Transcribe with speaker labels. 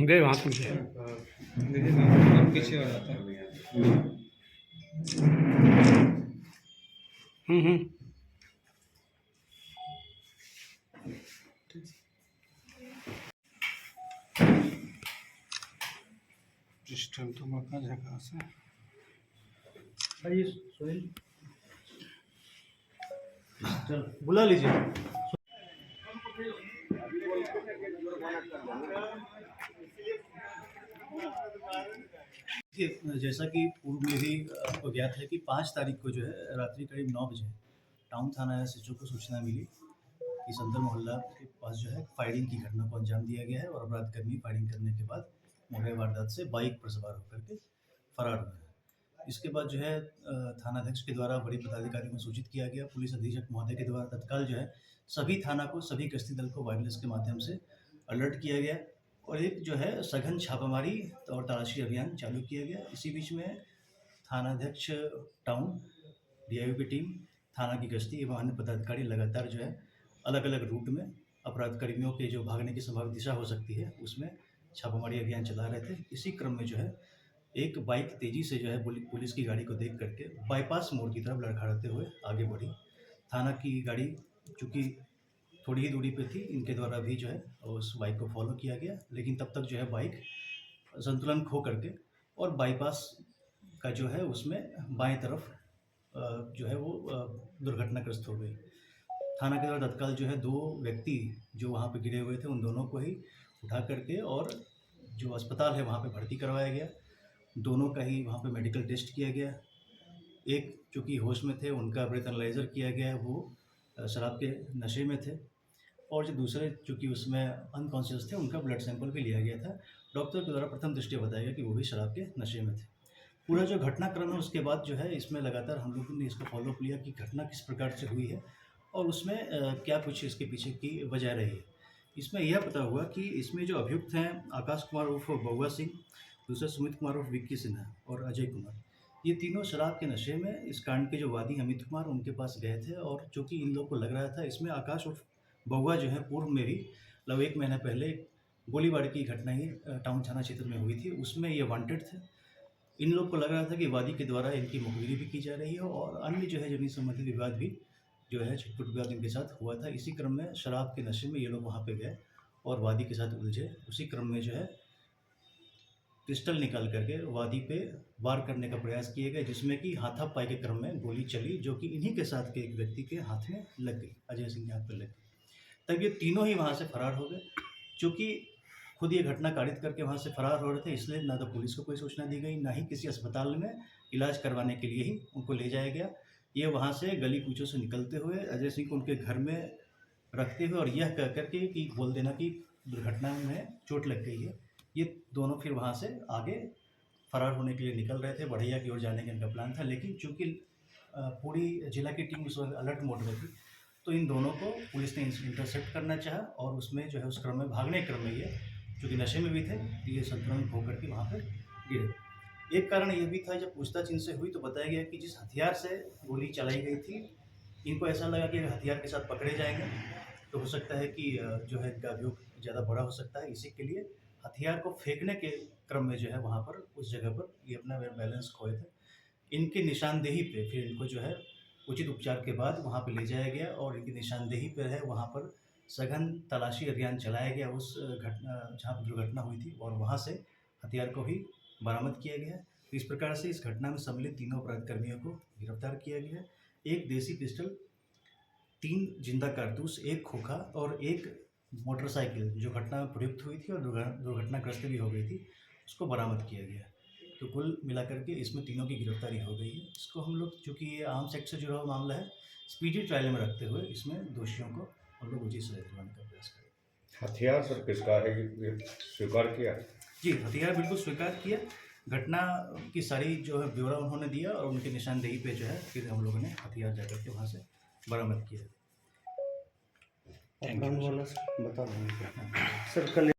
Speaker 1: दे वहाँ पीछे
Speaker 2: पीछे वाला था।
Speaker 1: सिस्टम तो मका जगह से
Speaker 3: भाई सोहेल चल बुला लीजिए। जैसा कि पूर्व में भी आपको ज्ञात है कि 5 तारीख को जो है रात्रि करीब 9 बजे टाउन थाना एसएचओ को सूचना मिली कि संदर मोहल्ला के पास जो है फायरिंग की घटना को अंजाम दिया गया है और अपराधकर्मी फायरिंग करने के बाद मौके वारदात से बाइक पर सवार होकर के फरार हुए हैं। इसके बाद जो है थानाध्यक्ष के द्वारा बड़ी पदाधिकारियों को सूचित किया गया। पुलिस अधीक्षक महोदय के द्वारा तत्काल जो है सभी थाना को, सभी गश्ती दल को वायरलेस के माध्यम से अलर्ट किया गया और एक जो है सघन छापामारी और तलाशी अभियान चालू किया गया। इसी बीच में थानाध्यक्ष टाउन, डीआईओ की टीम, थाना की गश्ती एवं अन्य पदाधिकारी लगातार जो है अलग अलग रूट में अपराध कर्मियों के जो भागने की संभावित दिशा हो सकती है उसमें छापामारी अभियान चला रहे थे। इसी क्रम में जो है एक बाइक तेजी से जो है पुलिस की गाड़ी को देख करके बाईपास मोड़ की तरफ लड़खड़ाते हुए आगे बढ़ी। थाना की गाड़ी चूँकि थोड़ी ही दूरी पे थी, इनके द्वारा भी जो है उस बाइक को फॉलो किया गया, लेकिन तब तक जो है बाइक संतुलन खो करके और बाईपास का जो है उसमें बाएं तरफ जो है वो दुर्घटनाग्रस्त हो गई। थाना के द्वारा तत्काल जो है 2 व्यक्ति जो वहाँ पे गिरे हुए थे उन दोनों को ही उठा करके और जो अस्पताल है वहाँ पे भर्ती करवाया गया। दोनों का ही वहाँ पे मेडिकल टेस्ट किया गया। एक चूँकि होश में थे, उनका ब्रेथ एनालाइज़र किया गया, वो शराब के नशे में थे और जो दूसरे चूँकि उसमें अनकॉन्शियस थे, उनका ब्लड सैंपल भी लिया गया था। डॉक्टर के द्वारा प्रथम दृष्टया बताया गया कि वो भी शराब के नशे में थे। पूरा जो घटनाक्रम है उसके बाद जो है इसमें लगातार हम लोगों ने इसका फॉलोअप लिया कि घटना किस प्रकार से हुई है और उसमें क्या कुछ इसके पीछे की वजह रही है। इसमें यह पता हुआ कि इसमें जो अभियुक्त हैं आकाश कुमार उर्फ बउआ सिंह, दूसरा सुमित कुमार उर्फ विक्की सिन्हा और अजय कुमार, ये तीनों शराब के नशे में इस कांड के जो वादी अमित कुमार उनके पास गए थे और चूँकि इन लोगों को लग रहा था इसमें आकाश उर्फ बउआ जो है पूर्व में भी लगभग 1 महीना पहले गोलीबारी की घटना ही टाउन थाना क्षेत्र में हुई थी, उसमें ये वांटेड थे। इन लोग को लग रहा था कि वादी के द्वारा इनकी मुखबिरी भी की जा रही है और अन्य जो है ज़मीन संबंधी विवाद भी जो है छिटपुट विवाद इनके साथ हुआ था। इसी क्रम में शराब के नशे में ये लोग वहाँ पे गए और वादी के साथ उलझे। उसी क्रम में जो है पिस्टल निकाल करके वादी पे वार करने का प्रयास किया गया, जिसमें कि हाथापाई के क्रम में गोली चली जो कि इन्हीं के साथ के एक व्यक्ति के हाथ में लग गई, अजय सिंह के हाथ पे लग गई। तब ये तीनों ही वहाँ से फरार हो गए। चूँकि खुद ये घटना कारित करके वहाँ से फरार हो रहे थे, इसलिए ना तो पुलिस को कोई सूचना दी गई, ना ही किसी अस्पताल में इलाज करवाने के लिए ही उनको ले जाया गया। ये वहाँ से गली कूचों से निकलते हुए अजय सिंह को उनके घर में रखते हुए और यह कह कर के कि बोल देना कि दुर्घटना में चोट लग गई है, ये दोनों फिर वहाँ से आगे फरार होने के लिए निकल रहे थे। बढ़ैया की ओर जाने का इनका प्लान था, लेकिन चूँकि पूरी जिला की टीम उस वक्त अलर्ट मोड में थी, तो इन दोनों को पुलिस ने इंटरसेप्ट करना चाहा और उसमें जो है उस क्रम में भागने क्रम में ये चूँकि नशे में भी थे, ये संक्रमित होकर के वहाँ पर गिरे। एक कारण ये भी था, जब पूछताछ इनसे हुई तो बताया गया कि जिस हथियार से गोली चलाई गई थी, इनको ऐसा लगा कि अगर हथियार के साथ पकड़े जाएंगे तो हो सकता है कि जो है इनका अभियोग ज़्यादा बड़ा हो सकता है। इसी के लिए हथियार को फेंकने के क्रम में जो है वहाँ पर उस जगह पर ये अपना बैलेंस खोए थे। इनकी निशानदेही पे फिर इनको जो है उचित उपचार के बाद वहाँ पे ले जाया गया और इनकी निशानदेही पे है वहाँ पर सघन तलाशी अभियान चलाया गया उस घटना जहाँ पर दुर्घटना हुई थी और वहाँ से हथियार को भी बरामद किया गया। इस प्रकार से इस घटना में सम्मिलित तीनों अपराधकर्मियों को गिरफ्तार किया गया। एक देसी पिस्टल, 3 जिंदा कारतूस, 1 खोखा और 1 मोटरसाइकिल जो घटना में प्रयुक्त हुई थी और दुर्घटनाग्रस्त भी हो गई थी, उसको बरामद किया गया। तो कुल मिलाकर के इसमें तीनों की गिरफ्तारी हो गई है। इसको हम लोग, चूँकि ये आर्म्स एक्ट से जुड़ा हुआ मामला है, स्पीडी ट्रायल में रखते हुए इसमें दोषियों को हम लोग उचित सजा दिलवाने का प्रयास करें।
Speaker 4: हथियार सर किसका है, ये स्वीकार किया?
Speaker 3: जी, हथियार बिल्कुल स्वीकार किया। घटना की सारी जो है ब्यौरा उन्होंने दिया और उनकी निशानदेही पे जो है फिर हम लोगों ने हथियार जाकर के वहाँ से बरामद किया।
Speaker 1: वाला बता देंगे सर कल